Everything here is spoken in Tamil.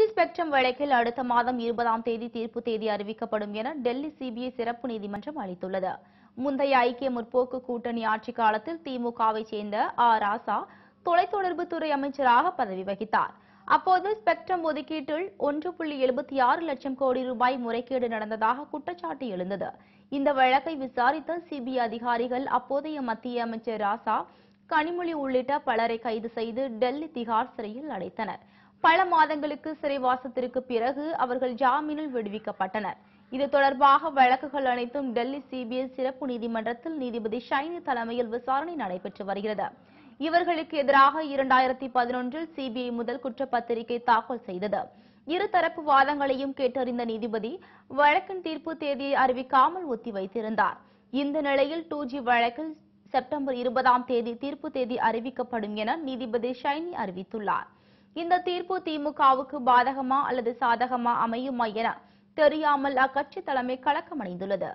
ஸ்பெக்ட்ரம் வழக்கில் அடுத்த மாதம் 20ஆம் தேதி தீர்ப்பு தேதி அறிவிக்கப்படும் என டெல்லி சிபிஐ சிறப்பு நீதிமன்றம் அளித்துள்ளது. முந்தைய ஐக்கிய முற்போக்கு கூட்டணி ஆட்சி காலத்தில் திமுகவை சேர்ந்த ராசா தொலைத்தொடர்புத்துறை அமைச்சராக பதவி வகித்தார். அப்போது ஸ்பெக்ட்ரம் ஒதுக்கீட்டில் 1.76 லட்சம் கோடி ரூபாய் முறைகேடு நடந்ததாக குற்றச்சாட்டு எழுந்தது. இந்த வழக்கை விசாரித்த சிபிஐ அதிகாரிகள் அப்போதைய மத்திய அமைச்சர் ராசா, கனிமொழி உள்ளிட்ட பலரை கைது செய்து டெல்லி திகார் சிறையில் அடைத்தனர். பல மாதங்களுக்கு சிறைவாசத்திற்கு பிறகு அவர்கள் ஜாமீனில் விடுவிக்கப்பட்டனர். இது தொடர்பாக வழக்குகள் அனைத்தும் டெல்லி சிபிஐ சிறப்பு நீதிமன்றத்தில் நீதிபதி ஷைனி தலைமையில் விசாரணை நடைபெற்று வருகிறது. இவர்களுக்கு எதிராக 2011இல் சிபிஐ முதல் குற்றப்பத்திரிகை தாக்கல் செய்தது. இருதரப்பு வாதங்களையும் கேட்டறிந்த நீதிபதி வழக்கின் தீர்ப்பு தேதியை அறிவிக்காமல் ஒத்திவைத்திருந்தார். இந்த நிலையில் 2G வழக்கில் செப்டம்பர் 20ஆம் தேதி தீர்ப்பு தேதி அறிவிக்கப்படும் என நீதிபதி ஷைனி அறிவித்துள்ளார். இந்த தீர்ப்பு திமுகவுக்கு பாதகமா அல்லது சாதகமா அமையுமா என தெரியாமல் அக்கட்சி தலைமை கலக்கமடைந்துள்ளது.